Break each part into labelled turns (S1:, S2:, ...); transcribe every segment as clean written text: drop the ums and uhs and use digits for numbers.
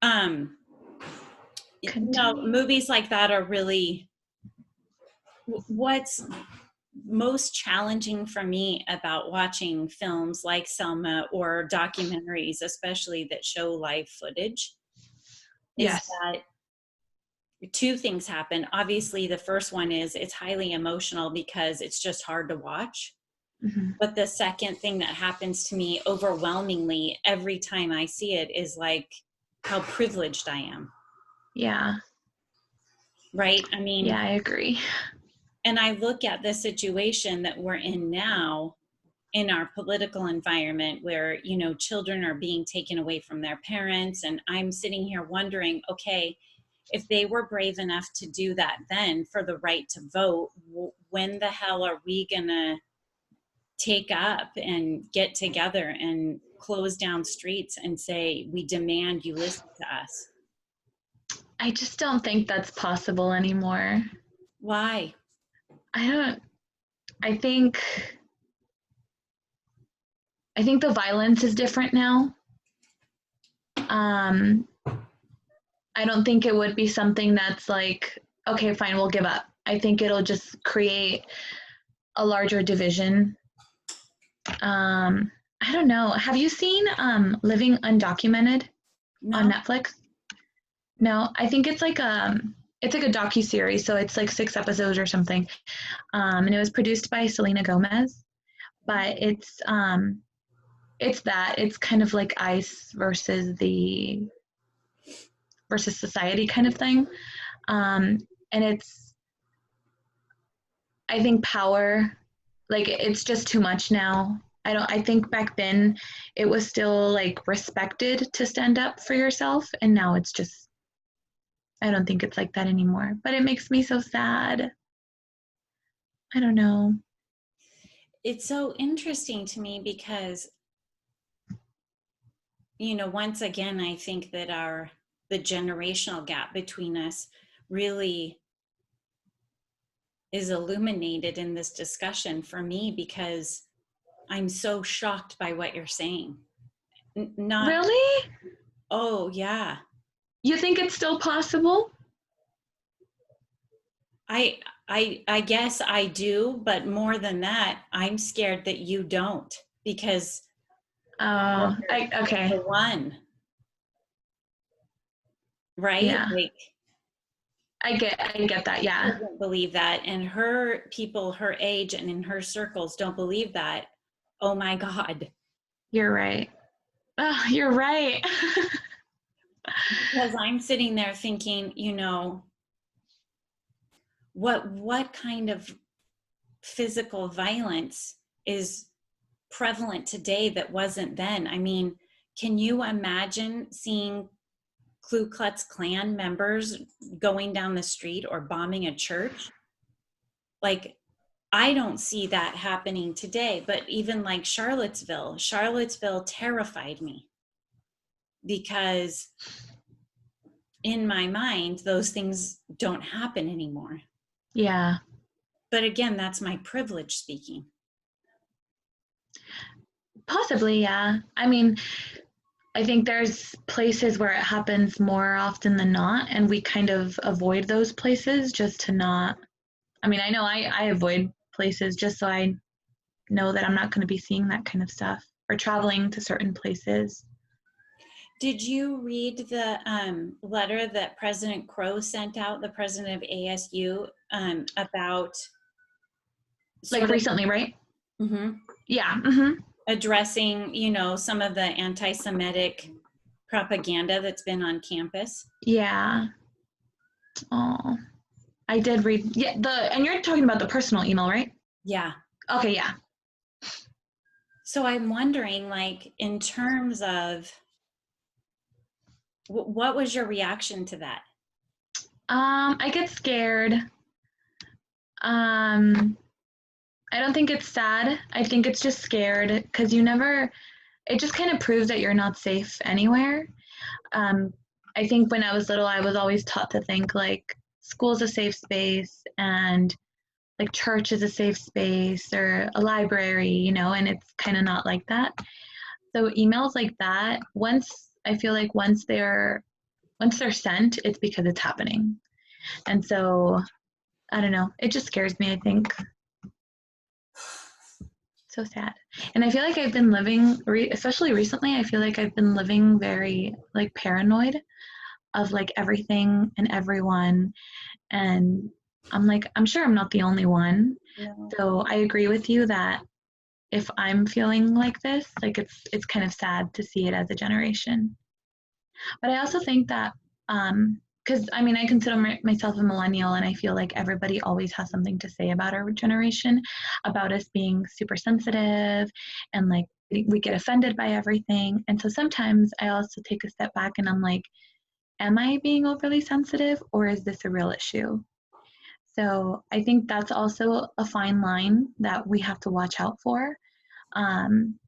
S1: Um, no, movies like that are really what's most challenging for me about watching films like Selma or documentaries, especially that show live footage, is
S2: Yes.
S1: that two things happen. Obviously, the first one is it's highly emotional because it's just hard to watch.
S2: Mm-hmm.
S1: But the second thing that happens to me overwhelmingly every time I see it is like how privileged I am.
S2: Yeah.
S1: Right? I mean,
S2: yeah, I agree.
S1: and I look at the situation that we're in now in our political environment where, you know, children are being taken away from their parents. And I'm sitting here wondering, okay, if they were brave enough to do that then for the right to vote, when the hell are we gonna take up and get together and close down streets and say, we demand you listen to us?
S2: I just don't think that's possible anymore.
S1: Why?
S2: I think the violence is different now. I don't think it would be something that's like, okay, fine, we'll give up. I think it'll just create a larger division. I don't know. Have you seen Living Undocumented on
S1: No?
S2: Netflix? No, I think it's like a docu-series, so it's like 6 episodes or something. And it was produced by Selena Gomez, but it's kind of like ICE versus society kind of thing. And it's, I think, power, like it's just too much now. I think back then it was still like respected to stand up for yourself, and now it's just, I don't think it's like that anymore. But it makes me so sad. I don't know.
S1: It's so interesting to me because, you know, once again, I think that the generational gap between us really is illuminated in this discussion for me, because I'm so shocked by what you're saying. Not,
S2: Really?
S1: oh yeah.
S2: You think it's still possible?
S1: I guess I do, but more than that, I'm scared that you don't, because
S2: Okay.
S1: the one, right?
S2: Yeah.
S1: Like,
S2: I get that. Yeah.
S1: doesn't believe that, and her people her age and in her circles don't believe that. Oh my God.
S2: You're right. Oh, you're right.
S1: Because I'm sitting there thinking, you know, what kind of physical violence is prevalent today that wasn't then? I mean, can you imagine seeing Ku Klux Klan members going down the street or bombing a church? Like, I don't see that happening today. But even like Charlottesville terrified me, because in my mind, those things don't happen anymore.
S2: Yeah.
S1: But again, that's my privilege speaking.
S2: Possibly, yeah. I mean, I think there's places where it happens more often than not, and we kind of avoid those places just to not. I mean, I know I avoid places just so I know that I'm not going to be seeing that kind of stuff or traveling to certain places.
S1: Did you read the letter that President Crow sent out, the president of ASU, about
S2: Like recently, right?
S1: Mm-hmm.
S2: Yeah. Mm-hmm.
S1: Addressing, you know, some of the anti-Semitic propaganda that's been on campus?
S2: Yeah. Oh, I did read. Yeah. And you're talking about the personal email, right?
S1: Yeah.
S2: Okay. Yeah.
S1: So I'm wondering, like, in terms of, what was your reaction to that?
S2: I get scared. I don't think it's sad. I think it's just scared because it just kind of proves that you're not safe anywhere. I think when I was little, I was always taught to think like school's a safe space and like church is a safe space or a library, and it's kind of not like that. So emails like that, once they're once they're sent, it's because it's happening. And so, I don't know. It just scares me, I think. So sad. And I feel like I've been living, especially recently, I feel like I've been living very like paranoid of like everything and everyone. And I'm like, I'm sure I'm not the only one.
S1: No.
S2: So I agree with you that if I'm feeling like this, like it's kind of sad to see it as a generation. But I also think that, because I mean, I consider myself a millennial, and I feel like everybody always has something to say about our generation, about us being super sensitive, and like we get offended by everything. And so sometimes I also take a step back and I'm like, am I being overly sensitive, or is this a real issue? So I think that's also a fine line that we have to watch out for. Um,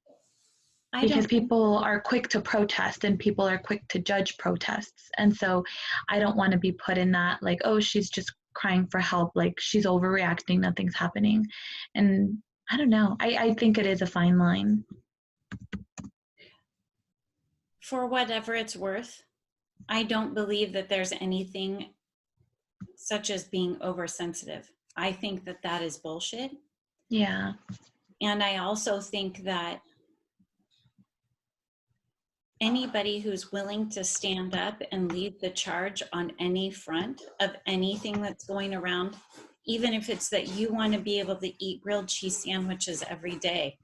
S1: I
S2: because
S1: don't think
S2: people
S1: so.
S2: are quick to protest and people are quick to judge protests. And so I don't want to be put in that, like, oh, she's just crying for help, like she's overreacting, nothing's happening. And I don't know. I think it is a fine line.
S1: For whatever it's worth, I don't believe that there's anything such as being oversensitive. I think that that is bullshit.
S2: Yeah.
S1: And I also think that anybody who's willing to stand up and lead the charge on any front of anything that's going around, even if it's that you want to be able to eat grilled cheese sandwiches every day,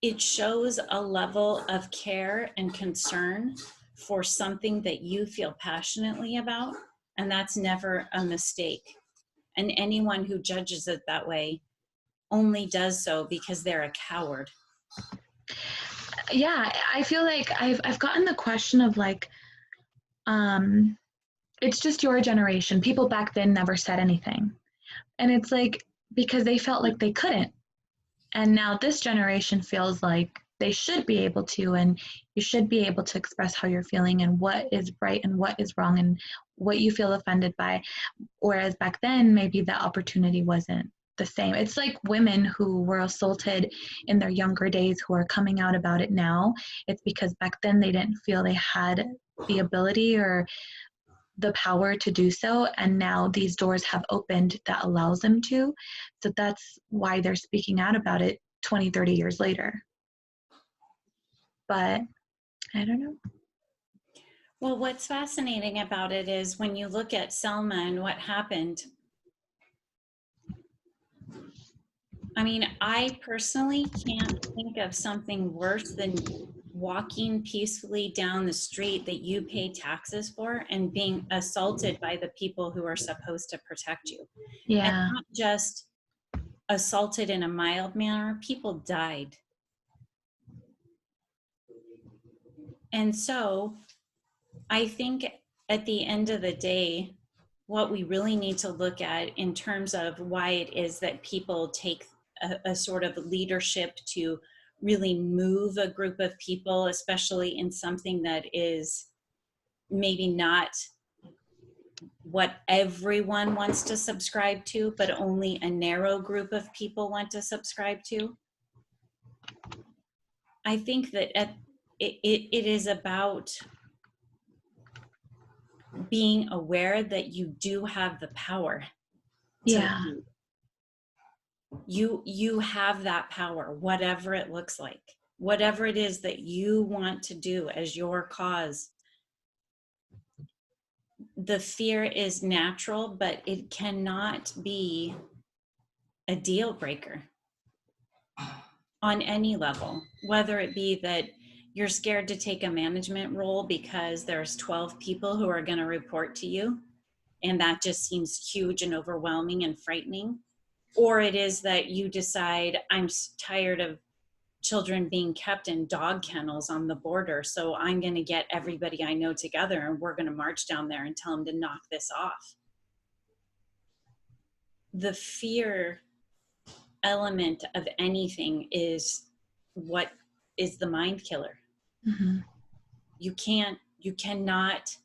S1: it shows a level of care and concern for something that you feel passionately about. And that's never a mistake. And anyone who judges it that way only does so because they're a coward.
S2: Yeah, I feel like I've gotten the question of like, um, it's just your generation. People back then never said anything. And it's like because they felt like they couldn't. And now this generation feels like they should be able to, and you should be able to express how you're feeling and what is right and what is wrong and what you feel offended by. Whereas back then, maybe the opportunity wasn't the same. It's like women who were assaulted in their younger days who are coming out about it now. It's because back then they didn't feel they had the ability or the power to do so, and now these doors have opened that allows them to. So that's why they're speaking out about it 20, 30 years later. But I don't know.
S1: Well, what's fascinating about it is when you look at Selma and what happened. I mean, I personally can't think of something worse than walking peacefully down the street that you pay taxes for and being assaulted by the people who are supposed to protect you. And
S2: Yeah.
S1: not just assaulted in a mild manner, people died. And so I think at the end of the day, what we really need to look at in terms of why it is that people take a sort of leadership to really move a group of people, especially in something that is maybe not what everyone wants to subscribe to, but only a narrow group of people want to subscribe to. I think that it is about being aware that you do have the power to
S2: Yeah.
S1: lead. You have that power, whatever it looks like, whatever it is that you want to do as your cause. The fear is natural, but it cannot be a deal breaker on any level, whether it be that you're scared to take a management role because there's 12 people who are going to report to you and that just seems huge and overwhelming and frightening, or it is that you decide I'm tired of children being kept in dog kennels on the border, so I'm going to get everybody I know together and we're going to march down there and tell them to knock this off. The fear element of anything is what is the mind killer.
S2: Mm-hmm.
S1: You cannot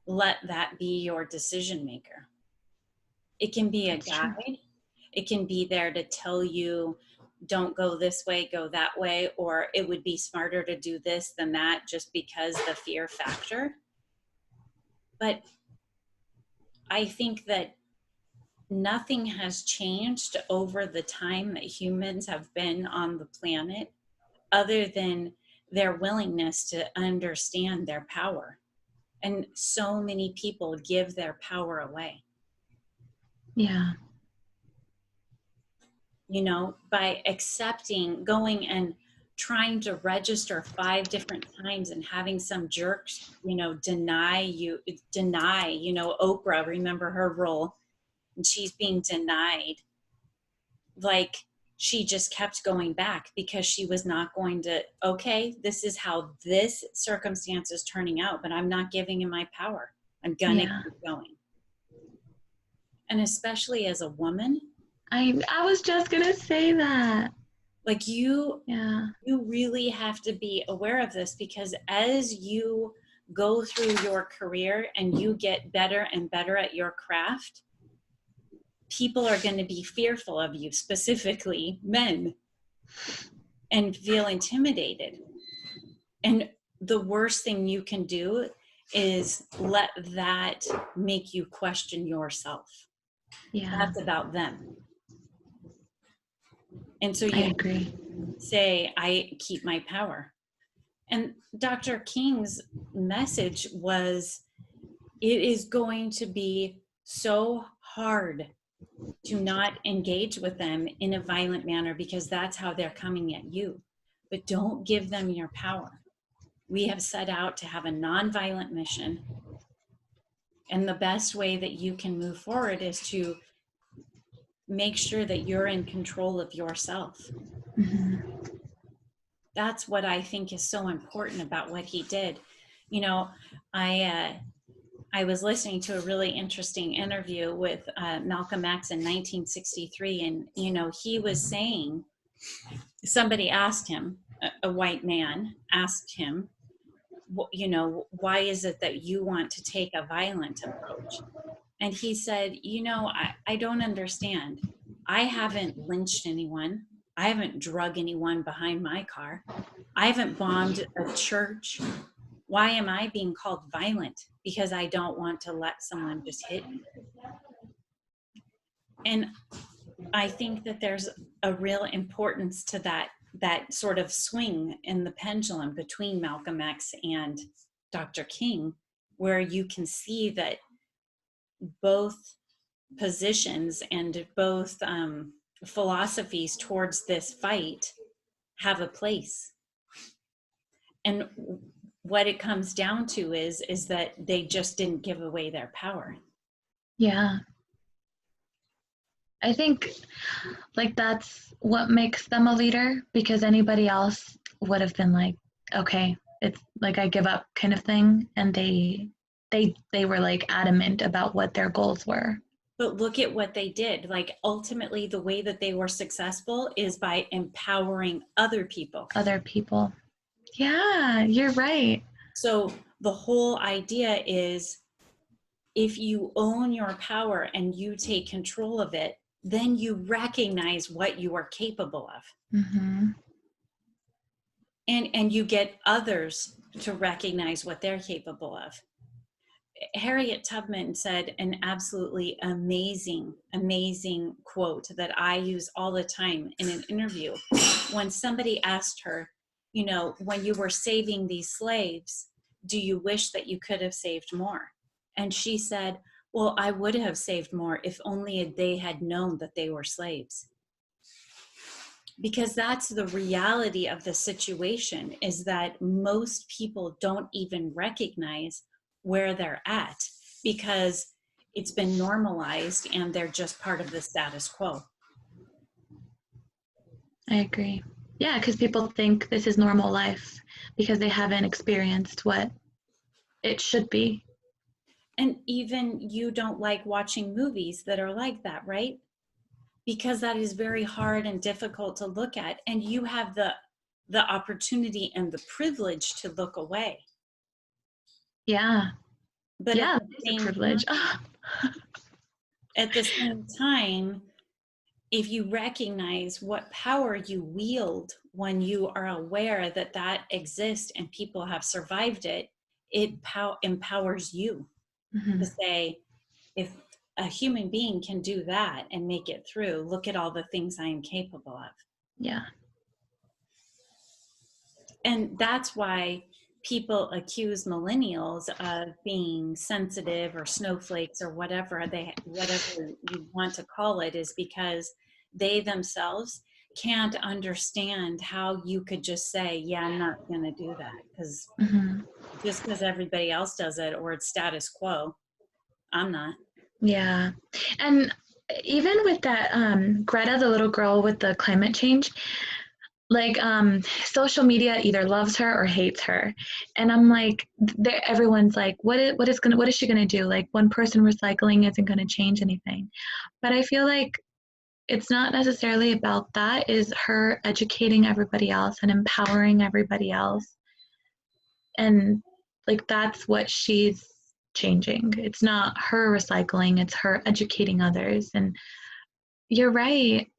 S1: let that be your decision maker. It can be a
S2: That's true.
S1: guide. It can be there to tell you don't go this way, go that way, or it would be smarter to do this than that just because the fear factor. But I think that nothing has changed over the time that humans have been on the planet other than their willingness to understand their power. And so many people give their power away,
S2: Yeah.
S1: you know, by accepting, going and trying to register 5 different times and having some jerks, you know, deny, you know, Oprah, remember her role, and she's being denied. Like, she just kept going back because she was not going to, okay, this is how this circumstance is turning out, but I'm not giving him my power. I'm gonna
S2: Yeah.
S1: keep going. And especially as a woman,
S2: I was just gonna say that.
S1: like you
S2: Yeah.
S1: really have to be aware of this, because as you go through your career and you get better and better at your craft, people are going to be fearful of you, specifically men, and feel intimidated. And the worst thing you can do is let that make you question yourself.
S2: Yeah.
S1: That's about them. And so
S2: I
S1: you
S2: agree.
S1: say, I keep my power. And Dr. King's message was, it is going to be so hard to not engage with them in a violent manner because that's how they're coming at you. But don't give them your power. We have set out to have a nonviolent mission. And the best way that you can move forward is to make sure that you're in control of yourself.
S2: Mm-hmm.
S1: That's what I think is so important about what he did. You know, I was listening to a really interesting interview with Malcolm X in 1963, and you know, he was saying, somebody asked him, a white man asked him, you know, why is it that you want to take a violent approach? And he said, you know, I don't understand. I haven't lynched anyone. I haven't drug anyone behind my car. I haven't bombed a church. Why am I being called violent? Because I don't want to let someone just hit me. And I think that there's a real importance to that sort of swing in the pendulum between Malcolm X and Dr. King, where you can see that both positions and both philosophies towards this fight have a place. And what it comes down to is that they just didn't give away their power.
S2: Yeah. I think like that's what makes them a leader, because anybody else would have been like, okay, it's like I give up kind of thing, and they were like adamant about what their goals were.
S1: But look at what they did. Like, ultimately, the way that they were successful is by empowering other people.
S2: Other people. Yeah, you're right.
S1: So the whole idea is, if you own your power and you take control of it, then you recognize what you are capable of.
S2: Mm-hmm.
S1: And you get others to recognize what they're capable of. Harriet Tubman said an absolutely amazing, amazing quote that I use all the time in an interview. When somebody asked her, you know, when you were saving these slaves, do you wish that you could have saved more? And she said, well, I would have saved more if only they had known that they were slaves. Because that's the reality of the situation, is that most people don't even recognize where they're at because it's been normalized and they're just part of the status quo.
S2: I agree. Yeah, because people think this is normal life because they haven't experienced what it should be.
S1: And even you don't like watching movies that are like that, right? Because that is very hard and difficult to look at, and you have the opportunity and the privilege to look away.
S2: Yeah.
S1: But
S2: Yeah, it's a privilege.
S1: at the same time, if you recognize what power you wield when you are aware that that exists and people have survived it, it empowers you
S2: Hmm.
S1: to say, if a human being can do that and make it through, look at all the things I am capable of.
S2: Yeah.
S1: And that's why people accuse millennials of being sensitive or snowflakes or whatever you want to call it, is because they themselves can't understand how you could just say, yeah, I'm not going to do that because
S2: Hmm.
S1: just because everybody else does it or it's status quo, I'm not.
S2: Yeah. And even with that, Greta, the little girl with the climate change, like social media either loves her or hates her. And I'm like, everyone's like, what is she gonna do? Like one person recycling isn't gonna change anything. But I feel like it's not necessarily about that, is her educating everybody else and empowering everybody else. And like that's what she's changing. It's not her recycling, it's her educating others. And you're right.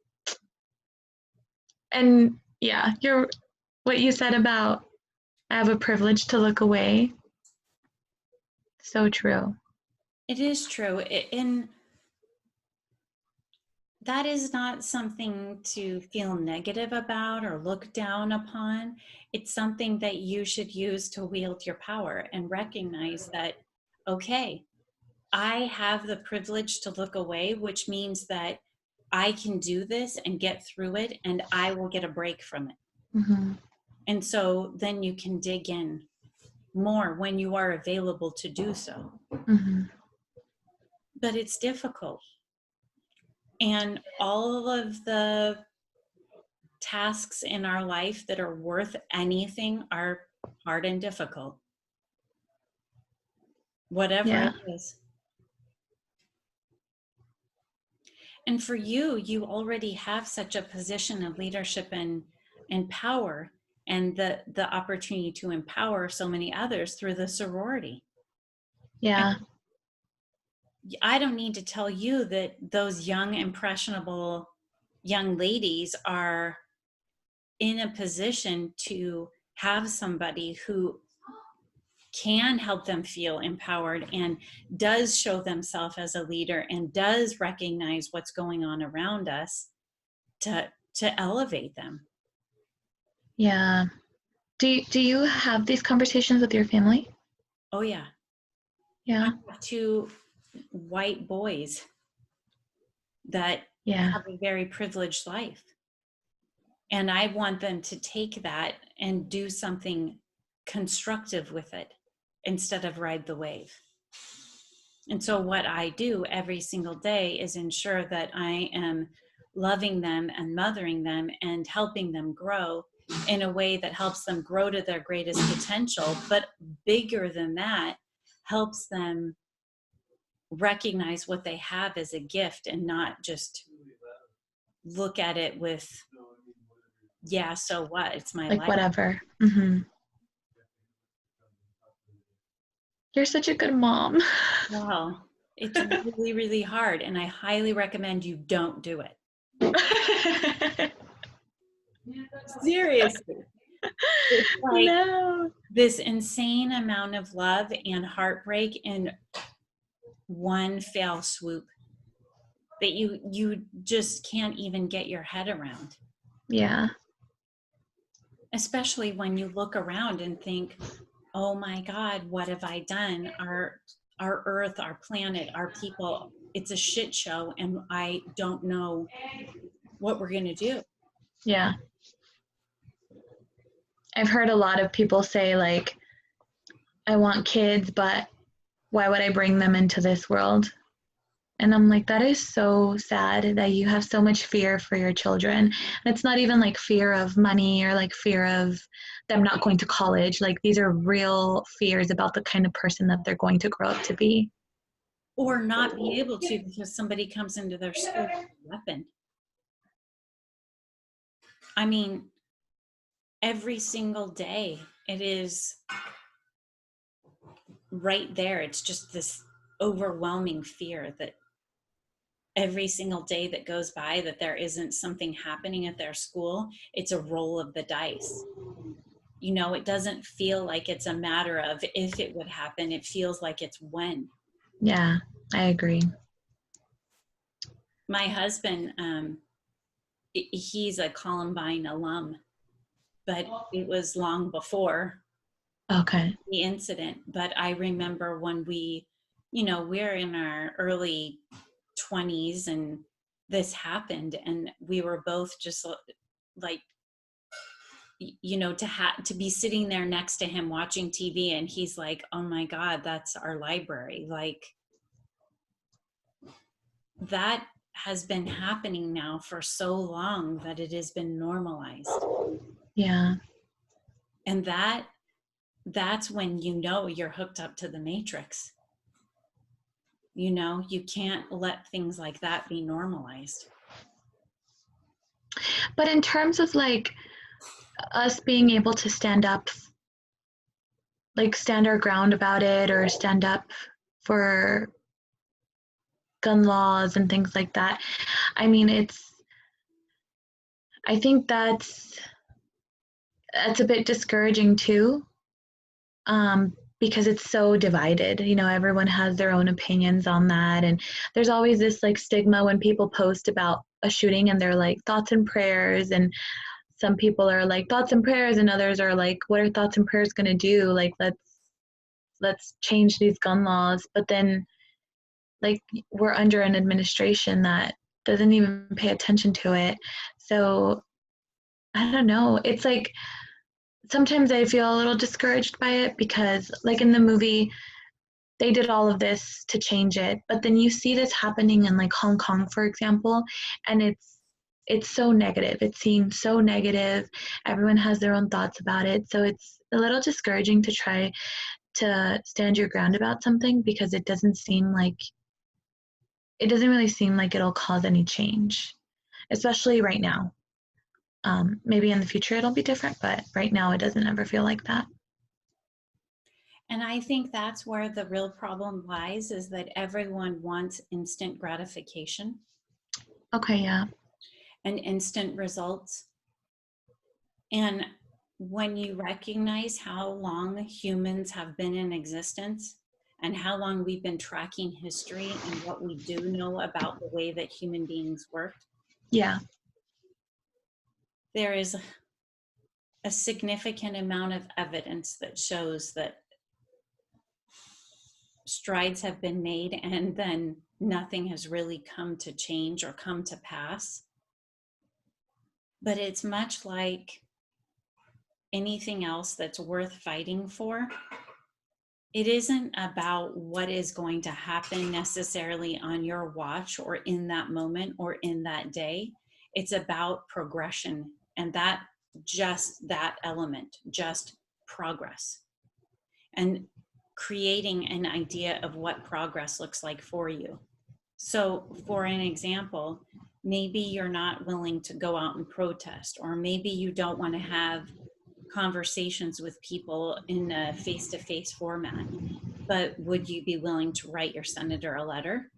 S2: And yeah, you're what you said about I have a privilege to look away. So true.
S1: It is true. And that is not something to feel negative about or look down upon. It's something that you should use to wield your power and recognize that, okay, I have the privilege to look away, which means that I can do this and get through it, and I will get a break from it.
S2: Hmm.
S1: And so then you can dig in more when you are available to do so.
S2: Hmm.
S1: But it's difficult. And all of the tasks in our life that are worth anything are hard and difficult, whatever
S2: Yeah.
S1: it is. And for you, you already have such a position of leadership and power, and the opportunity to empower so many others through the sorority.
S2: Yeah.
S1: And I don't need to tell you that those young, impressionable young ladies are in a position to have somebody who can help them feel empowered and does show themselves as a leader and does recognize what's going on around us to elevate them.
S2: Yeah. Do you have these conversations with your family?
S1: Oh yeah, I
S2: Yeah.
S1: have two white boys that
S2: Yeah.
S1: have a very privileged life, and I want them to take that and do something constructive with it instead of ride the wave. And so, what I do every single day is ensure that I am loving them and mothering them and helping them grow in a way that helps them grow to their greatest potential. But bigger than that, helps them recognize what they have as a gift and not just look at it with, yeah, so what? It's my
S2: Like
S1: life.
S2: whatever. Hmm. You're such a good mom.
S1: Wow. It's really, really hard. And I highly recommend you don't do it. Seriously. It's like
S2: No.
S1: this insane amount of love and heartbreak in one fell swoop that you just can't even get your head around.
S2: Yeah.
S1: Especially when you look around and think, oh my God, what have I done? Our earth, our planet, our people, it's a shit show, and I don't know what we're gonna do.
S2: Yeah. I've heard a lot of people say like I want kids, but why would I bring them into this world? And I'm like, that is so sad that you have so much fear for your children. And it's not even like fear of money or like fear of them not going to college. Like these are real fears about the kind of person that they're going to grow up to be.
S1: Or not be able to because somebody comes into their school with a weapon. I mean, every single day it is right there. It's just this overwhelming fear that every single day that goes by that there isn't something happening at their school, it's a roll of the dice. You know, it doesn't feel like it's a matter of if it would happen, it feels like it's when.
S2: Yeah, I agree.
S1: My husband, he's a Columbine alum, but it was long before
S2: Okay.
S1: the incident. But I remember when we're in our early 20s and this happened, and we were both just like, to be sitting there next to him watching TV, and he's like, oh my God, that's our library. Like, that has been happening now for so long that it has been normalized.
S2: Yeah.
S1: And that's when you're hooked up to the matrix. You can't let things like that be normalized.
S2: But in terms of like us being able to stand up, like stand our ground about it or stand up for gun laws and things like that, I mean, I think that's a bit discouraging too, because it's so divided. You know, everyone has their own opinions on that, and there's always this like stigma when people post about a shooting and they're like thoughts and prayers, and some people are like thoughts and prayers, and others are like, what are thoughts and prayers going to do? Like, let's change these gun laws. But then, like, we're under an administration that doesn't even pay attention to it. So I don't know. It's like sometimes I feel a little discouraged by it because, like in the movie, they did all of this to change it, but then you see this happening in like Hong Kong, for example, and it's so negative. It seems so negative. Everyone has their own thoughts about it, so it's a little discouraging to try to stand your ground about something because it doesn't really seem like it'll cause any change, especially right now. Maybe in the future it'll be different, but right now it doesn't ever feel like that.
S1: And I think that's where the real problem lies, is that everyone wants instant gratification
S2: Okay, yeah.
S1: and instant results. And when you recognize how long humans have been in existence and how long we've been tracking history and what we do know about the way that human beings work,
S2: Yeah.
S1: there is a significant amount of evidence that shows that strides have been made and then nothing has really come to change or come to pass. But it's much like anything else that's worth fighting for. It isn't about what is going to happen necessarily on your watch or in that moment or in that day. It's about progression, and that element, just progress, and creating an idea of what progress looks like for you. So, for an example, maybe you're not willing to go out and protest, or maybe you don't want to have conversations with people in a face to face format. But would you be willing to write your senator a letter?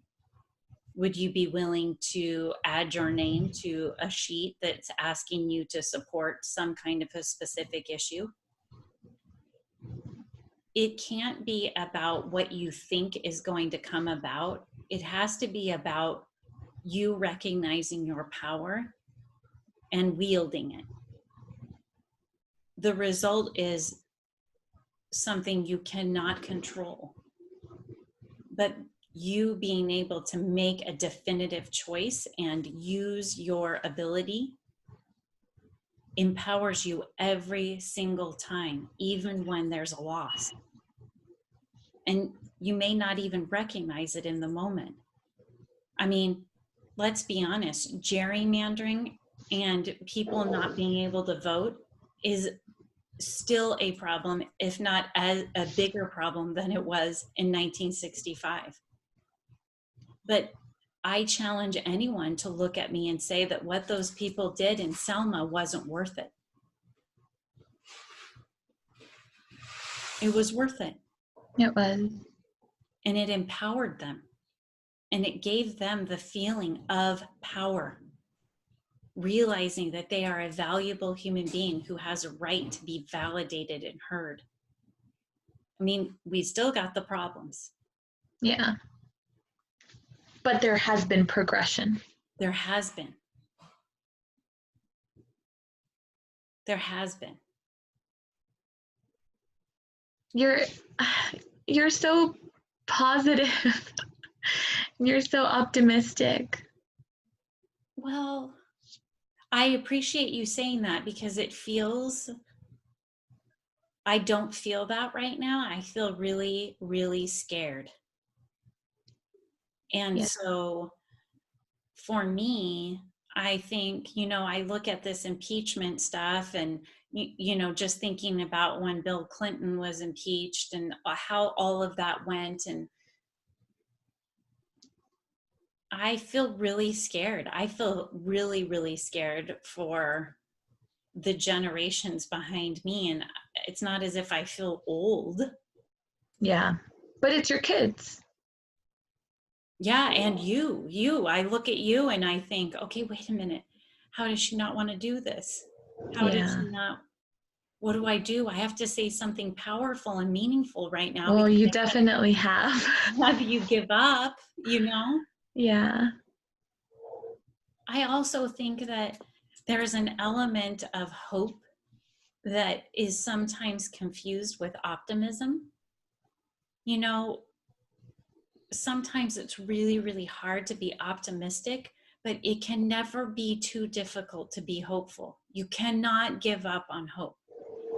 S1: Would you be willing to add your name to a sheet that's asking you to support some kind of a specific issue? It can't be about what you think is going to come about. It has to be about you recognizing your power and wielding it. The result is something you cannot control, but you being able to make a definitive choice and use your ability empowers you every single time, even when there's a loss. And you may not even recognize it in the moment. I mean, let's be honest, gerrymandering and people not being able to vote is still a problem, if not as a bigger problem than it was in 1965. But I challenge anyone to look at me and say that what those people did in Selma wasn't worth it. It was worth it.
S2: It was.
S1: And it empowered them. And it gave them the feeling of power, realizing that they are a valuable human being who has a right to be validated and heard. I mean, we still got the problems.
S2: Yeah. But there has been progression.
S1: There has been. There has been.
S2: You're so positive. You're so optimistic.
S1: Well, I appreciate you saying that because it feels, I don't feel that right now. I feel really, really scared. And
S2: Yeah.
S1: so for me, I think, I look at this impeachment stuff and, just thinking about when Bill Clinton was impeached and how all of that went. And I feel really scared. I feel really, really scared for the generations behind me. And it's not as if I feel old.
S2: Yeah. But it's your kids.
S1: Yeah. And I look at you and I think, okay, wait a minute. How does she not want to do this? How did
S2: Yeah.
S1: she not? What do? I have to say something powerful and meaningful right now
S2: Well,
S1: because
S2: you
S1: I
S2: definitely have.
S1: can't have you give up.
S2: Yeah.
S1: I also think that there's an element of hope that is sometimes confused with optimism. You know, sometimes it's really, really hard to be optimistic, but it can never be too difficult to be hopeful. You cannot give up on hope.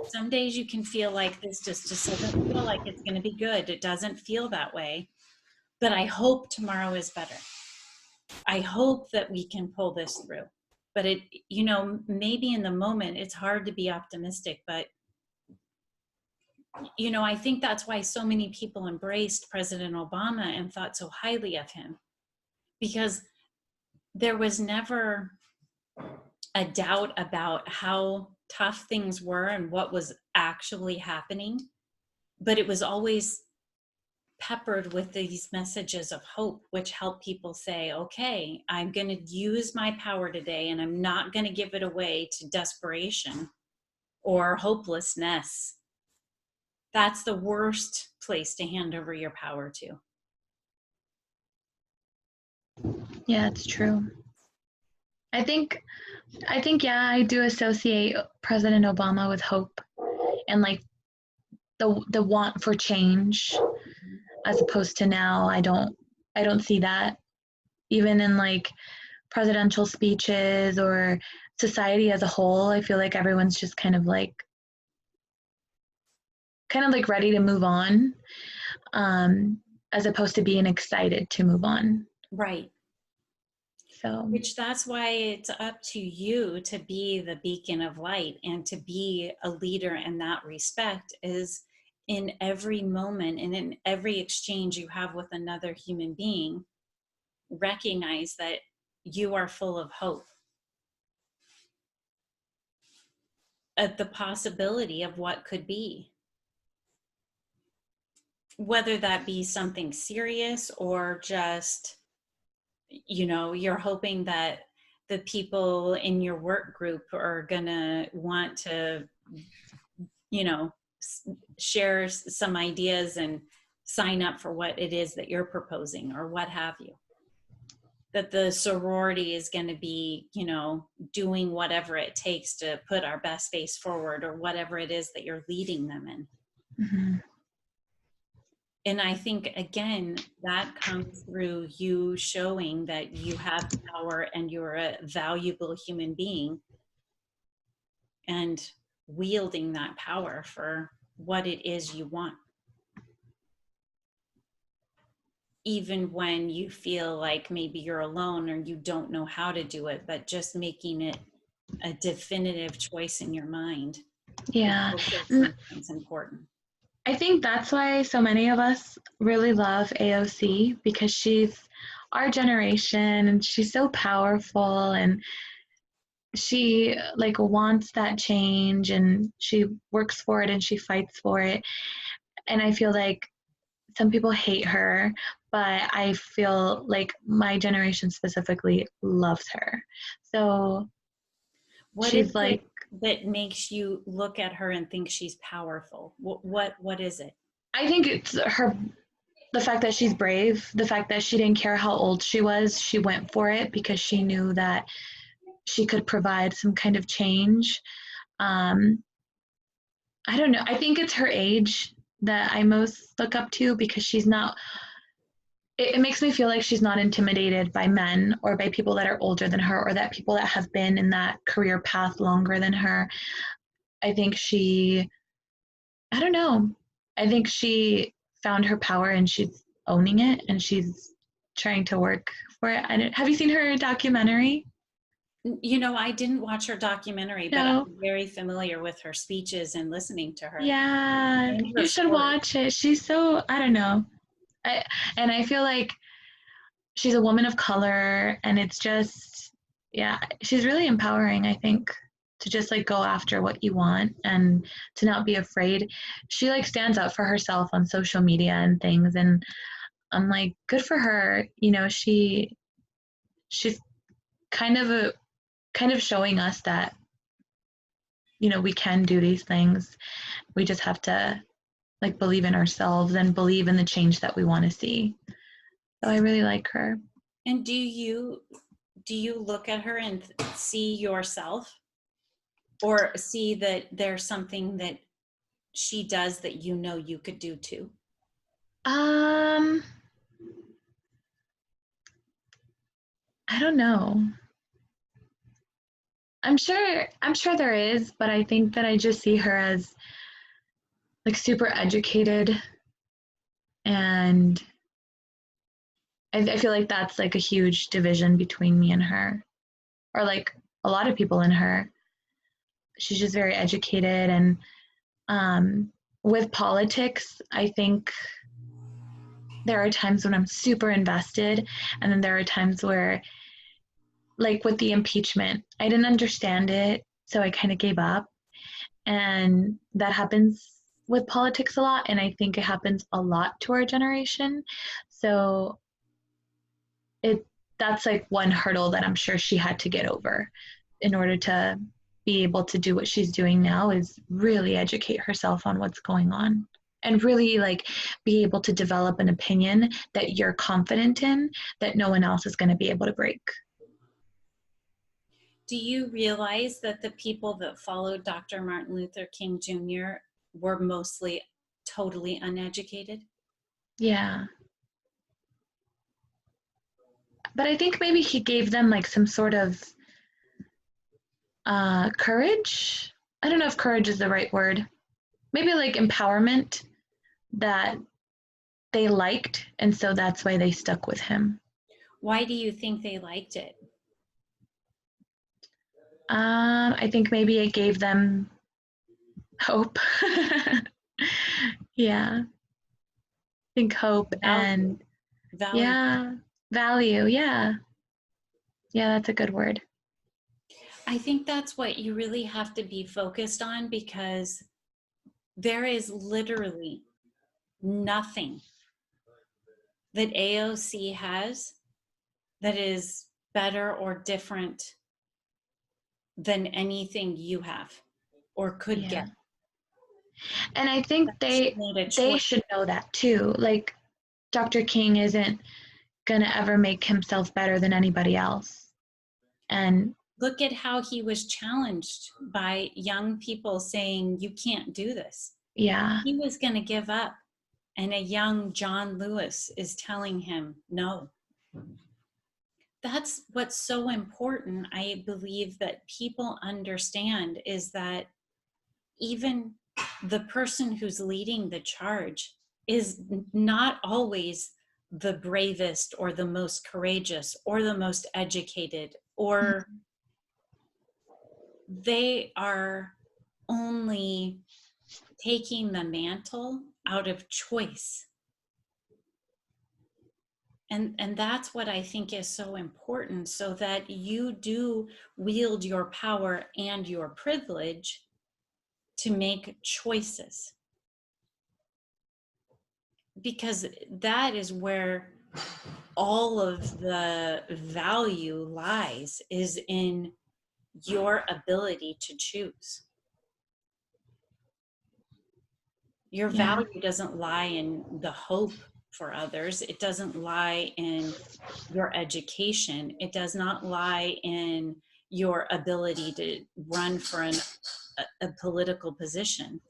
S1: Some days you can feel like this just doesn't feel like it's going to be good. It doesn't feel that way. But I hope tomorrow is better. I hope that we can pull this through. But maybe in the moment it's hard to be optimistic, but I think that's why so many people embraced President Obama and thought so highly of him, because there was never a doubt about how tough things were and what was actually happening, but it was always peppered with these messages of hope, which help people say, okay, I'm going to use my power today and I'm not going to give it away to desperation or hopelessness. That's the worst place to hand over your power to.
S2: Yeah, it's true. I think yeah, I do associate President Obama with hope and like the want for change, as opposed to now I don't see that even in like presidential speeches or society as a whole. I feel like everyone's just kind of like ready to move on, as opposed to being excited to move on.
S1: Right.
S2: So
S1: Which that's why it's up to you to be the beacon of light and to be a leader in that respect, is in every moment and in every exchange you have with another human being, recognize that you are full of hope at the possibility of what could be, whether that be something serious or just you're hoping that the people in your work group are gonna want to you know share some ideas and sign up for what it is that you're proposing or what have you, that the sorority is going to be doing whatever it takes to put our best face forward or whatever it is that you're leading them in.
S2: mm-hmm.
S1: And I think, again, that comes through you showing that you have power and you're a valuable human being and wielding that power for what it is you want. Even when you feel like maybe you're alone or you don't know how to do it, but just making it a definitive choice in your mind.
S2: Yeah.
S1: It's important.
S2: I think that's why so many of us really love AOC, because she's our generation and she's so powerful and she like wants that change and she works for it and she fights for it. And I feel like some people hate her, but I feel like my generation specifically loves her. So
S1: What is
S2: she's like,
S1: it that makes you look at her and think she's powerful? What is it?
S2: I think it's her, the fact that she's brave, the fact that she didn't care how old she was, she went for it because she knew that she could provide some kind of change. Um, I don't know. I think it's her age that I most look up to because she's not, it makes me feel like she's not intimidated by men or by people that are older than her or that people that have been in that career path longer than her. I think she, I don't know. I think she found her power and she's owning it and she's trying to work for it. Have you seen her documentary?
S1: You know, I didn't watch her documentary, but
S2: No.
S1: I'm very familiar with her speeches and listening to her
S2: Yeah,
S1: and her
S2: you should
S1: story.
S2: watch it. She's so, I don't know. I and I feel like she's a woman of color and it's just, yeah, she's really empowering, I think, to just like go after what you want and to not be afraid. She like stands up for herself on social media and things, and I'm like, good for her. You know, she's kind of a kind of showing us that, you know, we can do these things. We just have to like believe in ourselves and believe in the change that we want to see. So I really like her.
S1: And do you look at her and see yourself, or see that there's something that she does that you know you could do too?
S2: Um, I don't know. I'm sure there is, but I think that I just see her as like super educated and I feel like that's like a huge division between me and her. Or like a lot of people in her. She's just very educated and um with politics, I think there are times when I'm super invested and then there are times where like with the impeachment, I didn't understand it, so I kind of gave up. And that happens with politics a lot. And I think it happens a lot to our generation. So it that's like one hurdle that I'm sure she had to get over in order to be able to do what she's doing now is really educate herself on what's going on and really like be able to develop an opinion that you're confident in that no one else is going to be able to break.
S1: Do you realize that the people that followed Dr. Martin Luther King Jr. were mostly totally uneducated?
S2: Yeah. But I think maybe he gave them like some sort of courage. I don't know if courage is the right word. Maybe like empowerment that they liked, and so that's why they stuck with him.
S1: Why do you think they liked it?
S2: I think maybe it gave them hope. Yeah, I think hope
S1: Value.
S2: and
S1: Value.
S2: yeah, value. Yeah, yeah, that's a good word.
S1: I think that's what you really have to be focused on, because there is literally nothing that AOC has that is better or different than anything you have or could
S2: Yeah,
S1: get.
S2: and I think
S1: She
S2: they
S1: made a
S2: they
S1: choice.
S2: should know that too. Like Dr. King isn't gonna ever make himself better than anybody else, and
S1: Look at how he was challenged by young people saying, you can't do this.
S2: yeah,
S1: He was going to give up. And a young John Lewis is telling him, no. That's what's so important, I believe, that people understand, is that even the person who's leading the charge is not always the bravest or the most courageous or the most educated, or they are only taking the mantle out of choice. And that's what I think is so important, so that you do wield your power and your privilege to make choices. because that is where all of the value lies, is in your ability to choose. Your
S2: Yeah.
S1: value doesn't lie in the hope for others. It doesn't lie in your education. It does not lie in your ability to run for a political position.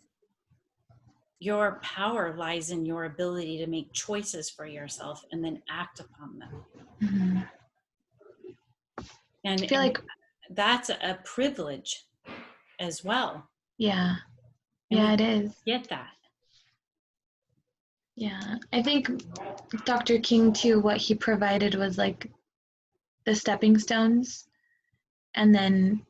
S1: Your power lies in your ability to make choices for yourself and then act upon them.
S2: Hmm. I feel
S1: And
S2: like,
S1: that's a privilege as well.
S2: yeah,
S1: And
S2: yeah,
S1: we
S2: it is.
S1: get that.
S2: Yeah. I think Dr. King, too, what he provided was like the stepping stones. And then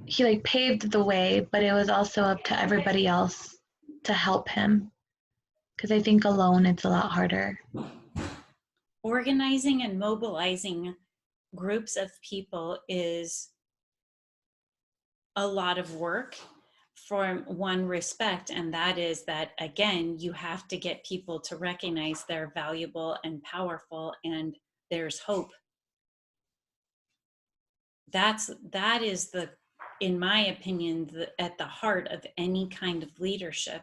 S2: he like paved the way, but it was also up to everybody else to help him. Because I think alone it's a lot harder.
S1: Organizing and mobilizing groups of people is a lot of work for one respect, and that is that, again, you have to get people to recognize they're valuable and powerful and there's hope. That is the, in my opinion, at the heart of any kind of leadership,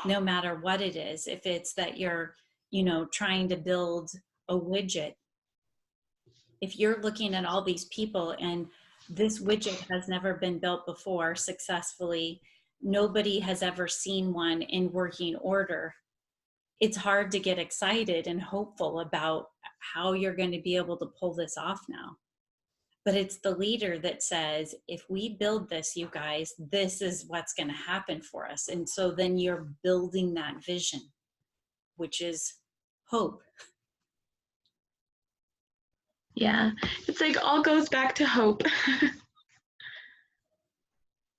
S1: no matter what it is. If it's that you're, trying to build a widget, if you're looking at all these people and this widget has never been built before successfully, nobody has ever seen one in working order, it's hard to get excited and hopeful about how you're going to be able to pull this off now. But it's the leader that says, if we build this, you guys, this is what's going to happen for us. And so then you're building that vision, which is hope.
S2: Yeah. It's like all goes back to hope.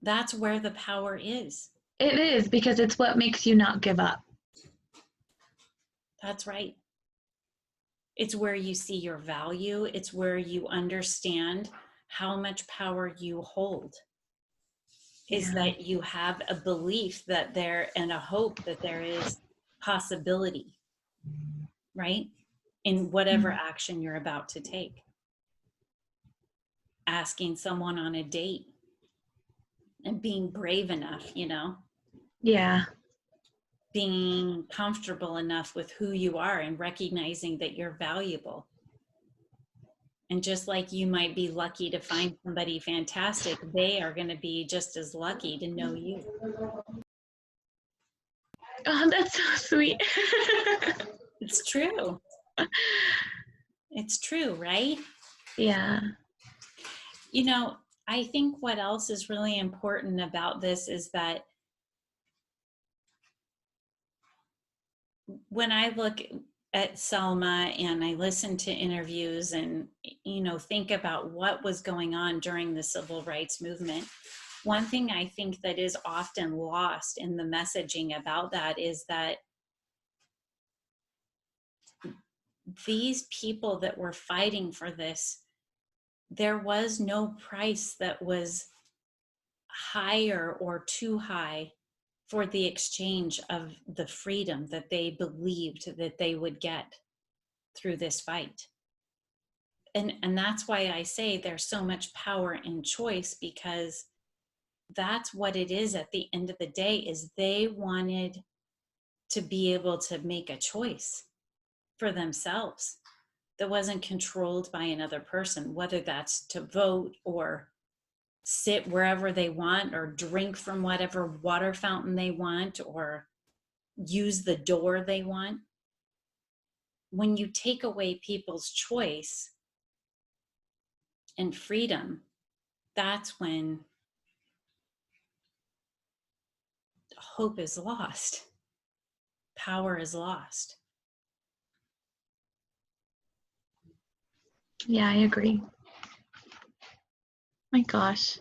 S1: That's where the power is.
S2: It is, because it's what makes you not give up.
S1: That's right. It's where you see your value. It's where you understand how much power you hold. Is
S2: Yeah.
S1: that you have a belief that there, and a hope that there is possibility, right? In whatever
S2: Mm.
S1: action you're about to take. Asking someone on a date and being brave enough,
S2: Yeah.
S1: being comfortable enough with who you are and recognizing that you're valuable. And just like you might be lucky to find somebody fantastic, they are going to be just as lucky to know you.
S2: Oh, that's so sweet.
S1: It's true. It's true, right?
S2: Yeah.
S1: I think what else is really important about this is that when I look at Selma and I listen to interviews and, think about what was going on during the civil rights movement, one thing I think that is often lost in the messaging about that is that these people that were fighting for this, there was no price that was higher or too high for the exchange of the freedom that they believed that they would get through this fight. And that's why I say there's so much power in choice, because that's what it is at the end of the day, is they wanted to be able to make a choice for themselves that wasn't controlled by another person, whether that's to vote or sit wherever they want or drink from whatever water fountain they want or use the door they want. When you take away people's choice and freedom, that's when hope is lost, power is lost.
S2: Yeah, I agree. My gosh.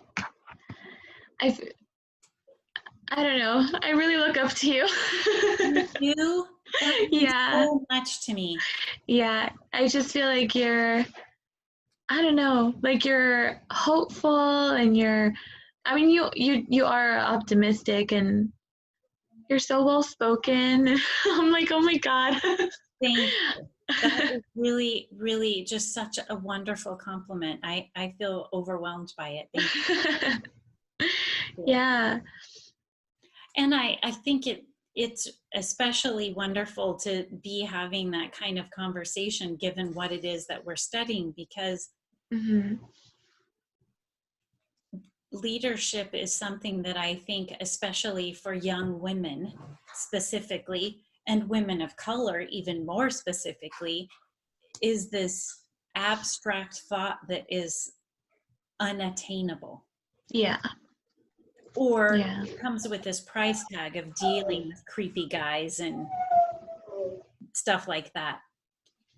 S2: I I don't know. I really look up to you.
S1: You, that means
S2: Yeah.
S1: so much to me.
S2: Yeah. I just feel like I don't know, like you're hopeful and I mean you are optimistic, and You're so well spoken. I'm like, oh my God.
S1: Thank you. That is really, really just such a wonderful compliment. I feel overwhelmed by it. Thank you.
S2: Yeah.
S1: And I think it's especially wonderful to be having that kind of conversation given what it is that we're studying, because
S2: Mm-hmm.
S1: leadership is something that I think, especially for young women specifically, and women of color even more specifically, is this abstract thought that is unattainable,
S2: Yeah.
S1: or
S2: Yeah.
S1: comes with this price tag of dealing with creepy guys and stuff like that.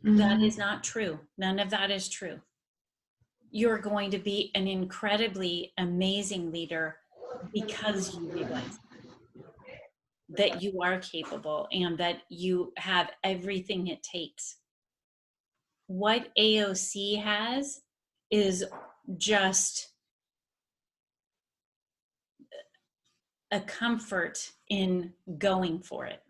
S1: That
S2: Mm-hmm.
S1: is not true. None of that is true. You're going to be an incredibly amazing leader because you realize that you are capable and that you have everything it takes. What AOC has is just a comfort in going for it.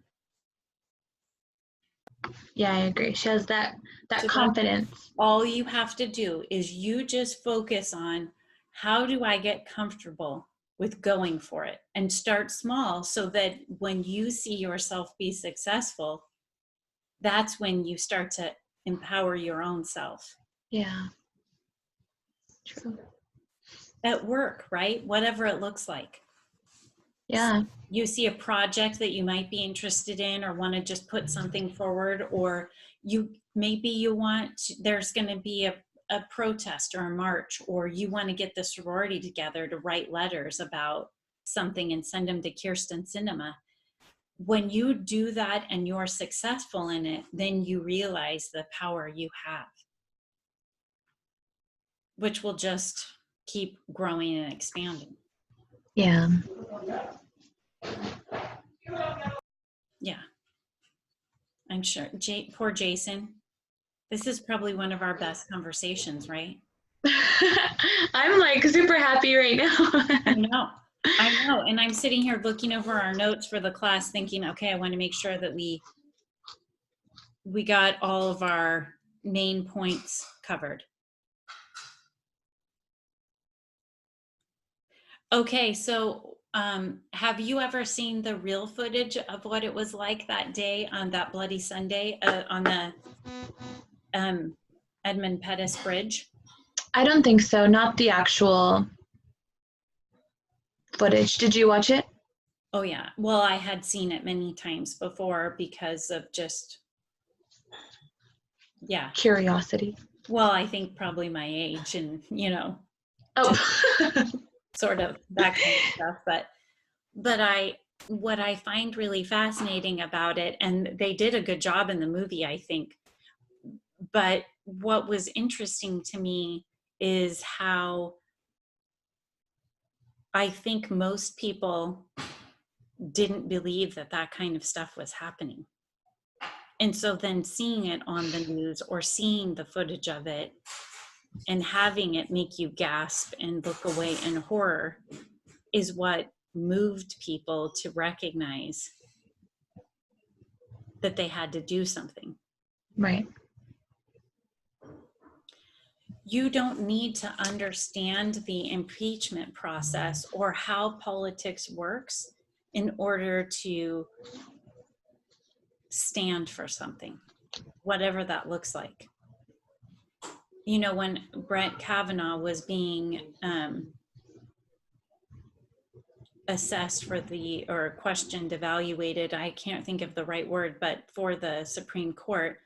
S2: Yeah, I agree. She has that
S1: So that's
S2: confidence.
S1: all you have to do, is you just focus on, how do I get comfortable with going for it, and start small, so that when you see yourself be successful, that's when you start to empower your own self.
S2: Yeah. True.
S1: At work, right? Whatever it looks like.
S2: Yeah.
S1: You see a project that you might be interested in, or want to just put something forward, or maybe you want, there's going to be a protest or a march, or you want to get the sorority together to write letters about something and send them to Kirsten Cinema. When you do that and you're successful in it, then you realize the power you have, which will just keep growing and expanding.
S2: Yeah.
S1: Yeah, I'm sure. Poor Jason. This is probably one of our best conversations, right?
S2: I'm like super happy right now.
S1: I know. I know. And I'm sitting here looking over our notes for the class thinking, okay, I want to make sure that we got all of our main points covered. Okay, so have you ever seen the real footage of what it was like that day on that Bloody Sunday on the Edmund Pettus Bridge?
S2: I don't think so. Not the actual footage. Did you watch it?
S1: Oh yeah. Well, I had seen it many times before because of just, yeah.
S2: Curiosity.
S1: Well, I think probably my age and,
S2: Oh.
S1: sort of that kind of stuff. But what I find really fascinating about it, and they did a good job in the movie, I think, but what was interesting to me is how I think most people didn't believe that that kind of stuff was happening. And so then seeing it on the news, or seeing the footage of it and having it make you gasp and look away in horror, is what moved people to recognize that they had to do something.
S2: Right.
S1: You don't need to understand the impeachment process or how politics works in order to stand for something, whatever that looks like. When Brett Kavanaugh was being assessed for or questioned, evaluated, I can't think of the right word, but for the Supreme Court,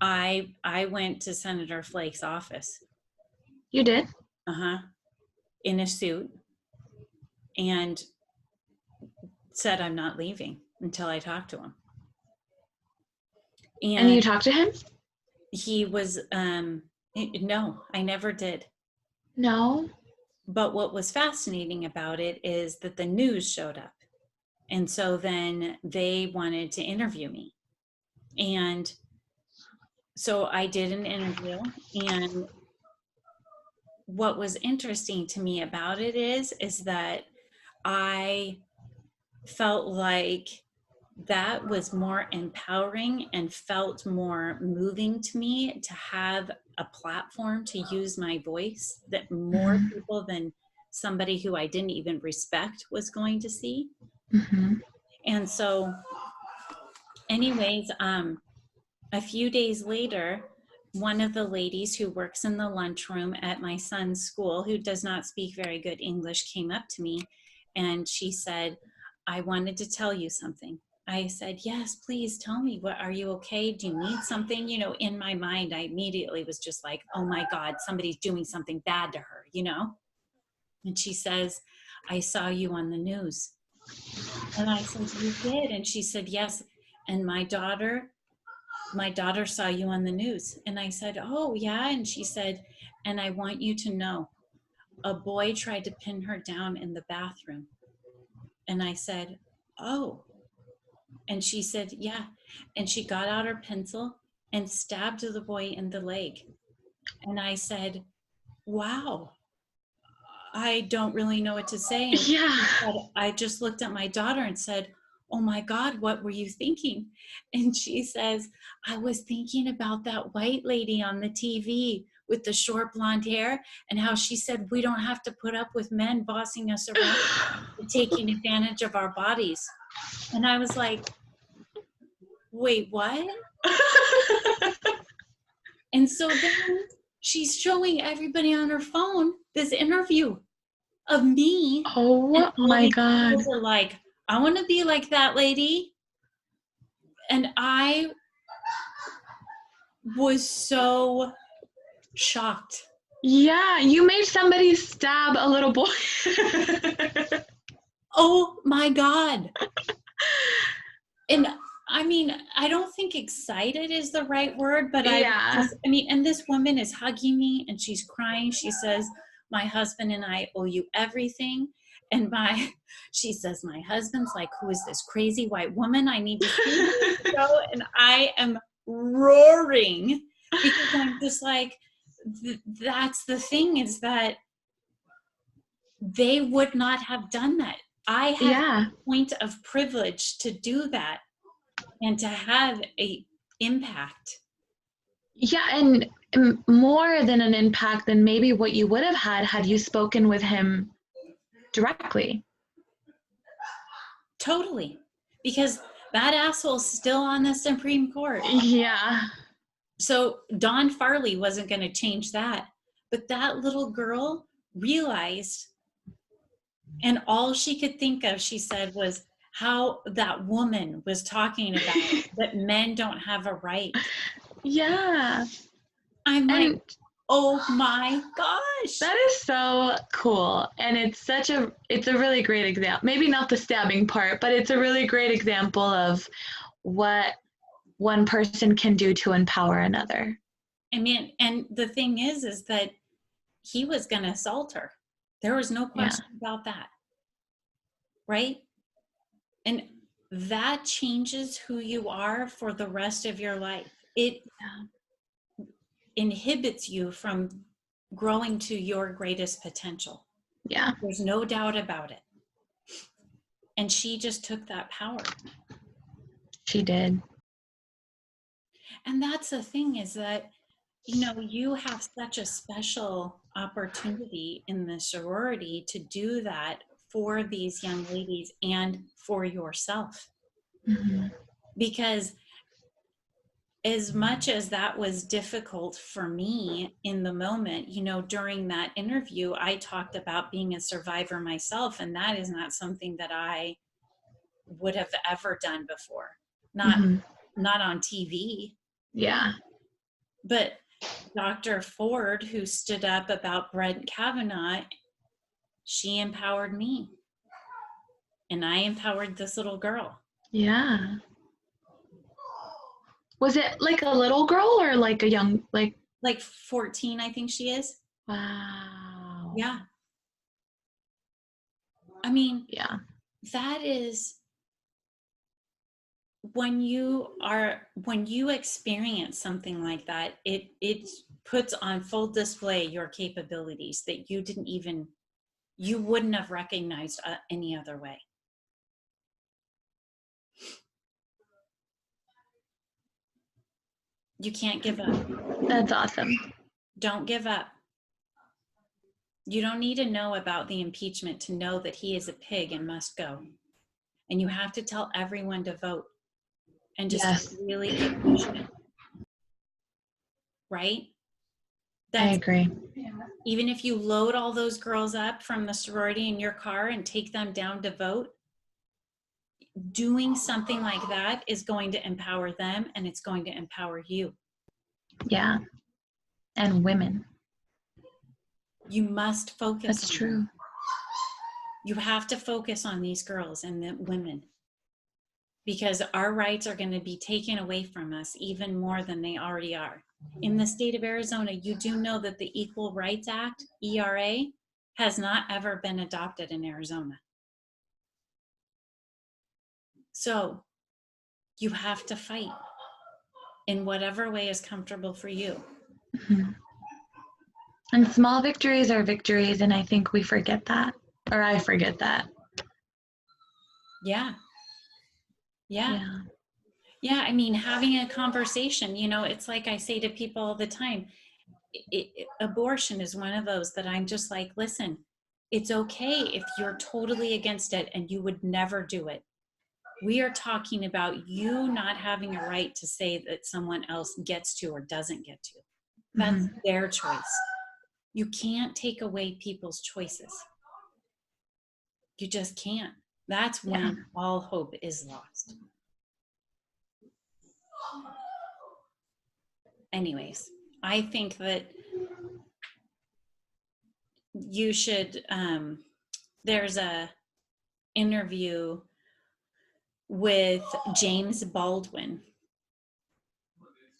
S1: I went to Senator Flake's office.
S2: You did?
S1: In a suit, and said I'm not leaving until I talk to him.
S2: And you talked to him?
S1: He was no, I never did.
S2: No.
S1: But what was fascinating about it is that the news showed up, and so then they wanted to interview me, and so I did an interview. And what was interesting to me about it is that I felt like that was more empowering and felt more moving to me, to have a platform to use my voice that more
S2: Mhm.
S1: people than somebody who I didn't even respect was going to see.
S2: Mhm.
S1: And so, anyways, a few days later, one of the ladies who works in the lunchroom at my son's school, who does not speak very good English, came up to me and she said, I wanted to tell you something. I said, yes, please tell me. What, are you okay? Do you need something? You know, in my mind, I immediately was just like, oh my God, somebody's doing something bad to her, you know? And she says, I saw you on the news. And I said, you did? And she said, yes. And my daughter saw you on the news. And I said, oh, yeah. And she said, and I want you to know, a boy tried to pin her down in the bathroom. And I said, oh. And she said, yeah. And she got out her pencil and stabbed the boy in the leg. And I said, wow, I don't really know what to say. And
S2: Yeah.
S1: she said, I just looked at my daughter and said, oh my God, what were you thinking? And she says, I was thinking about that white lady on the TV with the short blonde hair, and how she said we don't have to put up with men bossing us around and taking advantage of our bodies. And I was like, wait, what? And so then she's showing everybody on her phone this interview of me, and
S2: Oh
S1: all
S2: my
S1: these
S2: God.
S1: girls are like, I want to be like that lady. And I was so shocked.
S2: Yeah, you made somebody stab a little boy.
S1: Oh my God. And I mean, I don't think excited is the right word, but
S2: Yeah.
S1: I mean, and this woman is hugging me and she's crying. She says, my husband and I owe you everything. And she says, my husband's like, who is this crazy white woman? I need to see this show. And I am roaring because I'm just like, that's the thing, is that they would not have done that. I had
S2: Yeah.
S1: a point of privilege to do that and to have a impact.
S2: Yeah, and more than an impact than maybe what you would have had you spoken with him directly.
S1: Totally. Because that asshole's still on the Supreme Court.
S2: Yeah.
S1: So Don Farley wasn't going to change that. But that little girl realized, and all she could think of, she said, was how that woman was talking about that men don't have a right.
S2: Yeah.
S1: I'm like,
S2: And
S1: oh my gosh.
S2: that is so cool. And it's a really great example. Maybe not the stabbing part, but it's a really great example of what one person can do to empower another.
S1: I mean, and the thing is that he was going to assault her. There was no
S2: Yeah.
S1: question about that. Right? And that changes who you are for the rest of your life. It inhibits you from growing to your greatest potential.
S2: Yeah.
S1: There's no doubt about it. And she just took that power.
S2: She did.
S1: And that's the thing, is that, you know, you have such a special opportunity in the sorority to do that for these young ladies and for yourself.
S2: Mm-hmm.
S1: Because as much as that was difficult for me in the moment, you know, during that interview, I talked about being a survivor myself, and that is not something that I would have ever done before. Not
S2: Mm-hmm.
S1: not on TV.
S2: Yeah.
S1: But Dr. Ford, who stood up about Brett Kavanaugh, she empowered me. And I empowered this little girl.
S2: Yeah. Was it like a little girl or like a young,
S1: Like 14, I think she is.
S2: wow.
S1: Yeah. I mean,
S2: Yeah.
S1: that is, when you experience something like that, it puts on full display your capabilities that you wouldn't have recognized any other way. You can't give up.
S2: That's awesome.
S1: Don't give up. You don't need to know about the impeachment to know that he is a pig and must go. And you have to tell everyone to vote and just
S2: Yes,
S1: really get passionate, right?
S2: I
S1: That's
S2: agree.
S1: even if you load all those girls up from the sorority in your car and take them down to vote, doing something like that is going to empower them and it's going to empower you.
S2: Yeah. And women.
S1: You must focus
S2: That's
S1: on
S2: true.
S1: them. You have to focus on these girls and the women, because our rights are going to be taken away from us even more than they already are. In the state of Arizona, you do know that the Equal Rights Act, ERA, has not ever been adopted in Arizona. So you have to fight in whatever way is comfortable for you.
S2: Mm-hmm. And small victories are victories, and I think we forget that, or I forget that.
S1: Yeah. Yeah.
S2: Yeah.
S1: Yeah. I mean, having a conversation, it's like I say to people all the time, abortion is one of those that I'm just like, listen, it's okay if you're totally against it and you would never do it. We are talking about you not having a right to say that someone else gets to or doesn't get to. That's
S2: Mm-hmm.
S1: their choice. You can't take away people's choices. You just can't. That's when
S2: Yeah.
S1: all hope is lost. Anyways, I think that you should, there's a interview with James Baldwin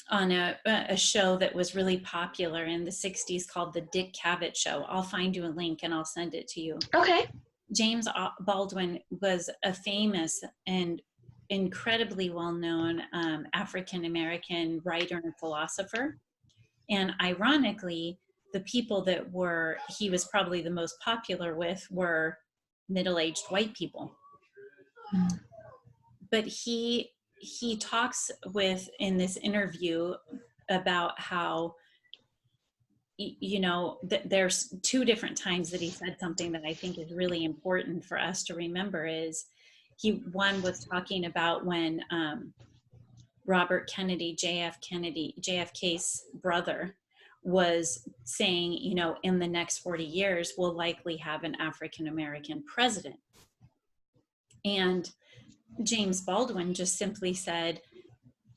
S1: on a show that was really popular in the 60s called the Dick Cavett Show. I'll find you a link and I'll send it to you.
S2: Okay.
S1: James Baldwin was a famous and incredibly well-known African-American writer and philosopher. And ironically, the people that he was probably the most popular with were middle-aged white people.
S2: Mm.
S1: But he talks in this interview about how there's two different times that he said something that I think is really important for us to remember. Is one was talking about when Robert Kennedy, JFK's brother, was saying, in the next 40 years, we'll likely have an African American president. And James Baldwin just simply said,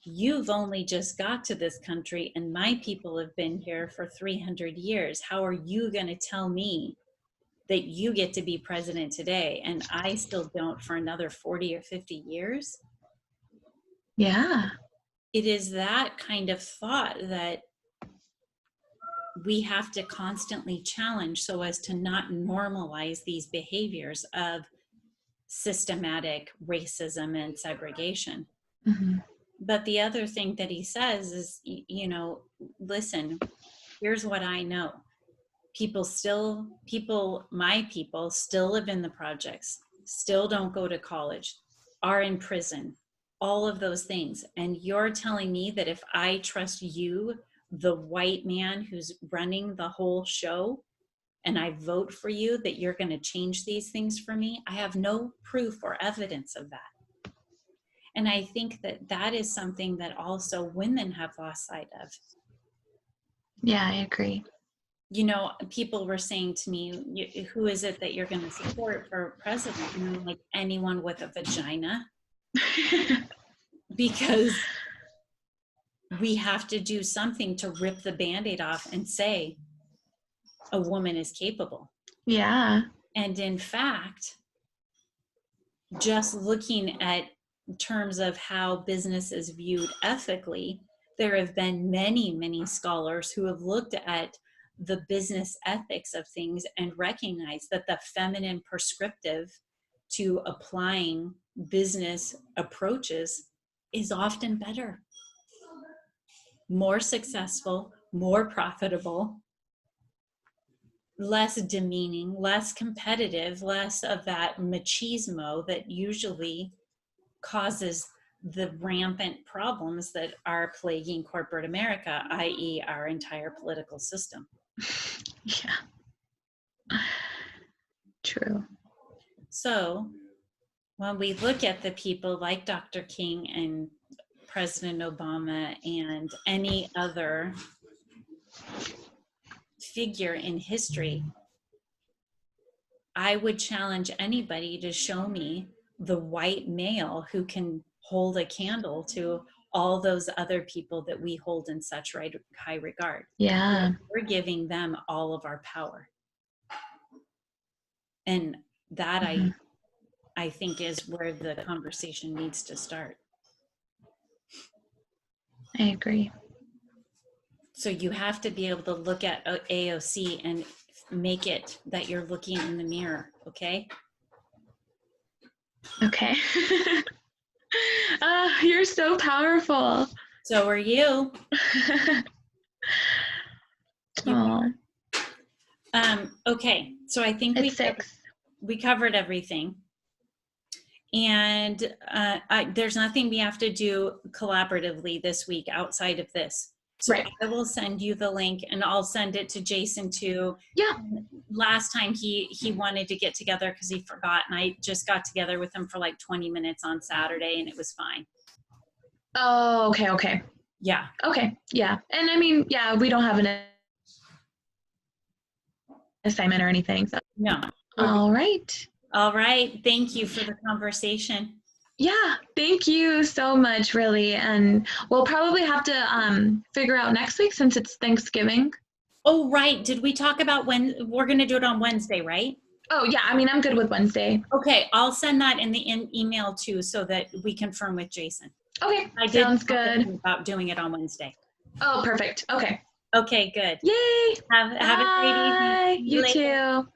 S1: you've only just got to this country and my people have been here for 300 years. How are you going to tell me that you get to be president today and I still don't for another 40 or 50 years?
S2: Yeah.
S1: It is that kind of thought that we have to constantly challenge so as to not normalize these behaviors of systematic racism and segregation.
S2: Mm-hmm.
S1: But the other thing that he says is, listen, here's what I know. My people still live in the projects, still don't go to college, are in prison, all of those things. And you're telling me that if I trust you, the white man who's running the whole show, and I vote for you, that you're going to change these things for me? I have no proof or evidence of that. And I think that is something that also women have lost sight of.
S2: Yeah, I agree.
S1: People were saying to me, who is it that you're going to support for president? And I'm like, anyone with a vagina. Because we have to do something to rip the Band-Aid off and say a woman is capable.
S2: Yeah.
S1: And in fact, just looking at terms of how business is viewed ethically, there have been many, many scholars who have looked at the business ethics of things and recognized that the feminine prescriptive to applying business approaches is often better, more successful, more profitable, less demeaning, less competitive, less of that machismo that usually causes the rampant problems that are plaguing corporate America, i.e., our entire political system.
S2: Yeah. True.
S1: So when we look at the people like Dr. King and President Obama and any other figure in history, I would challenge anybody to show me the white male who can hold a candle to all those other people that we hold in such high regard.
S2: Yeah.
S1: We're giving them all of our power. And that I think is where the conversation needs to start.
S2: I agree.
S1: So you have to be able to look at AOC and make it that you're looking in the mirror, okay?
S2: Okay. You're so powerful.
S1: So are you.
S2: Oh.
S1: Okay, so I think we covered everything. And there's nothing we have to do collaboratively this week outside of this. So
S2: right.
S1: I will send you the link, and I'll send it to Jason too.
S2: Yeah.
S1: Last time he wanted to get together because he forgot, and I just got together with him for like 20 minutes on Saturday, and it was fine.
S2: Oh, okay.
S1: Yeah.
S2: Okay, yeah. And I mean, yeah, we don't have an assignment or anything. So.
S1: No.
S2: All right.
S1: All right. Thank you for the conversation.
S2: Yeah, thank you so much, really. And we'll probably have to figure out next week since it's Thanksgiving.
S1: Oh, right. Did we talk about when we're going to do it on Wednesday, right?
S2: Oh, yeah. I mean, I'm good with Wednesday.
S1: Okay. I'll send that in the email too so that we confirm with Jason.
S2: Okay. Sounds good.
S1: About doing it on Wednesday.
S2: Oh, perfect. Okay.
S1: Okay, good.
S2: Yay.
S1: Have a great evening.
S2: You too.